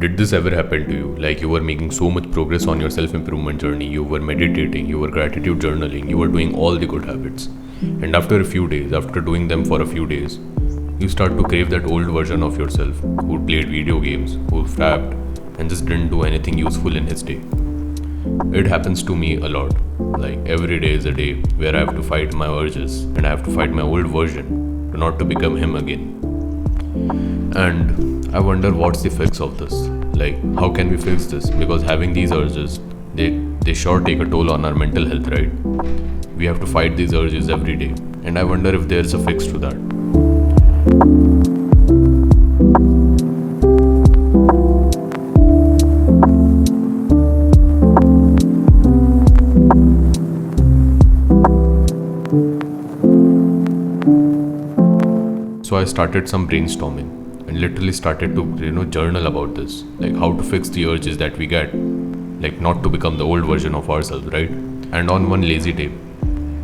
Did this ever happen to you? Like you were making so much progress on your self-improvement journey, you were meditating, you were gratitude journaling, you were doing all the good habits. And after a few days, after doing them for a few days, you start to crave that old version of yourself who played video games, who fapped, and just didn't do anything useful in his day. It happens to me a lot. Like every day is a day where I have to fight my urges and I have to fight my old version to not to become him again. And I wonder what's the fix of this? Like how can we fix this? Because having these urges, they sure take a toll on our mental health, right? We have to fight these urges every day. And I wonder if there's a fix to that. So I started some brainstorming and literally started to journal about this, like how to fix the urges that we get, like not to become the old version of ourselves, right? And on one lazy day,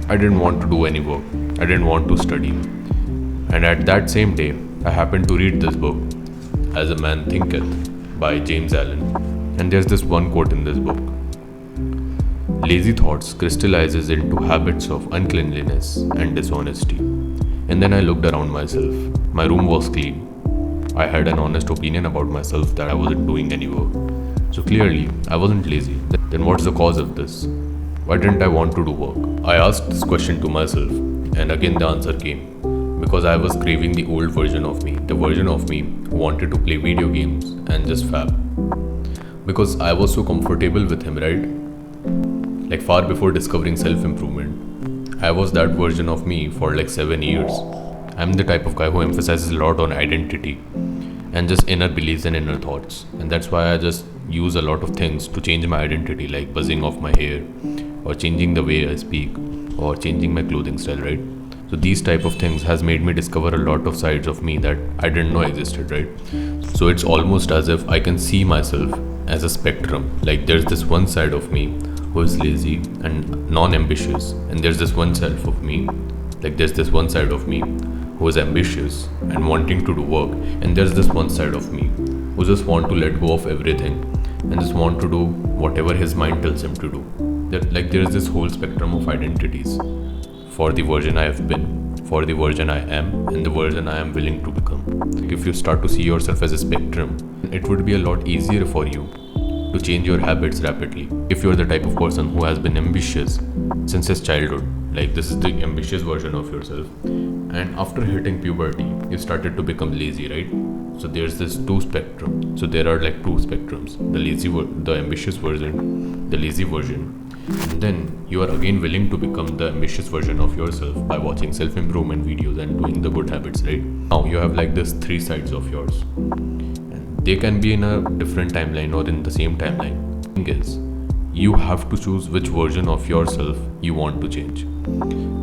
I didn't want to do any work, I didn't want to study, and at that same day I happened to read this book, As a Man Thinketh by James Allen. And there's this one quote in this book: lazy thoughts crystallizes into habits of uncleanliness and dishonesty. And then I looked around myself. My room was clean. I had an honest opinion about myself that I wasn't doing any work. So clearly, I wasn't lazy. Then what's the cause of this? Why didn't I want to do work? I asked this question to myself, and again the answer came. Because I was craving the old version of me, the version of me who wanted to play video games and just fab. Because I was so comfortable with him, right? Like far before discovering self-improvement, I was that version of me for like 7 years. I'm the type of guy who emphasizes a lot on identity and just inner beliefs and inner thoughts. And that's why I just use a lot of things to change my identity, like buzzing off my hair or changing the way I speak or changing my clothing style, right? So these type of things has made me discover a lot of sides of me that I didn't know existed, right? So it's almost as if I can see myself as a spectrum. Like there's this one side of me who is lazy and non-ambitious, and there's this one side of me, like there's this one side of me who is ambitious and wanting to do work, and there's this one side of me who just want to let go of everything and just want to do whatever his mind tells him to do. That like there's this whole spectrum of identities for the version I have been, for the version I am, and the version I am willing to become. Like if you start to see yourself as a spectrum, it would be a lot easier for you to change your habits rapidly. If you're the type of person who has been ambitious since his childhood, like this is the ambitious version of yourself, and after hitting puberty, you started to become lazy, right? So there's this two spectrum. So there are like two spectrums: the ambitious version, the lazy version. And then you are again willing to become the ambitious version of yourself by watching self-improvement videos and doing the good habits, right? Now you have like this three sides of yours. They can be in a different timeline or in the same timeline. The thing is, you have to choose which version of yourself you want to change.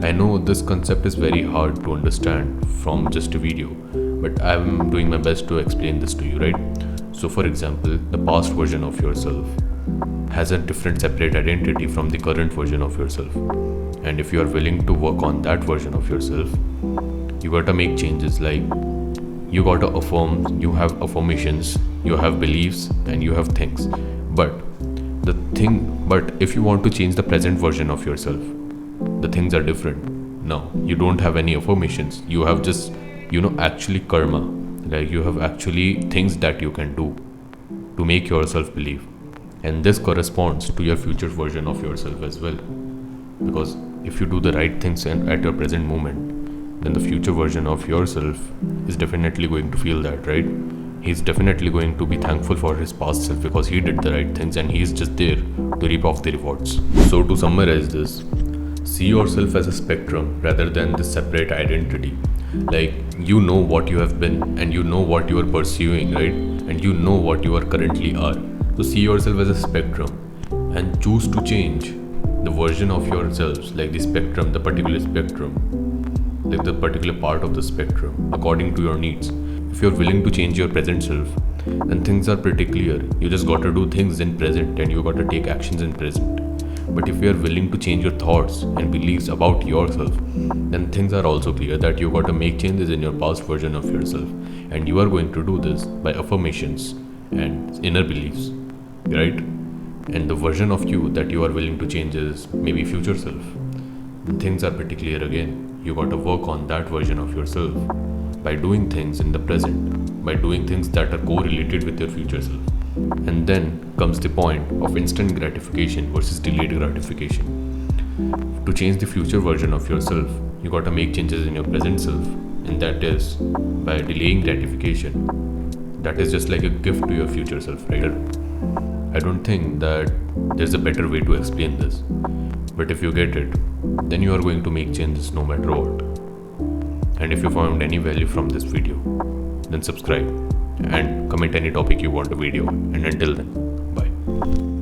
I know this concept is very hard to understand from just a video, but I'm doing my best to explain this to you, right? So for example, the past version of yourself has a different separate identity from the current version of yourself. And if you are willing to work on that version of yourself, you gotta make changes, like you gotta affirm, you have affirmations, you have beliefs, and you have things. But if you want to change the present version of yourself, the things are different. Now, you don't have any affirmations. You have just, actually karma. Like you have actually things that you can do to make yourself believe. And this corresponds to your future version of yourself as well. Because if you do the right things at your present moment, then the future version of yourself is definitely going to feel that, right? He's definitely going to be thankful for his past self because he did the right things and he's just there to reap off the rewards. So to summarize this, see yourself as a spectrum rather than this separate identity. Like you know what you have been and you know what you are pursuing, right? And you know what you are currently are. So see yourself as a spectrum and choose to change the version of yourselves, like the spectrum, the particular spectrum, like the particular part of the spectrum according to your needs. If you're willing to change your present self, then things are pretty clear. You just got to do things in present and you got to take actions in present. But if you are willing to change your thoughts and beliefs about yourself, then things are also clear that you got to make changes in your past version of yourself. And you are going to do this by affirmations, and inner beliefs, right? And the version of you that you are willing to change is maybe future self. Then things are pretty clear again. You got to work on that version of yourself by doing things in the present, by doing things that are correlated with your future self. And then comes the point of instant gratification versus delayed gratification. To change the future version of yourself, you got to make changes in your present self, and that is by delaying gratification. That is just like a gift to your future self, right? I don't think that there's a better way to explain this, but if you get it, then you are going to make changes no matter what. And if you found any value from this video, then subscribe and comment any topic you want a video. And until then, bye.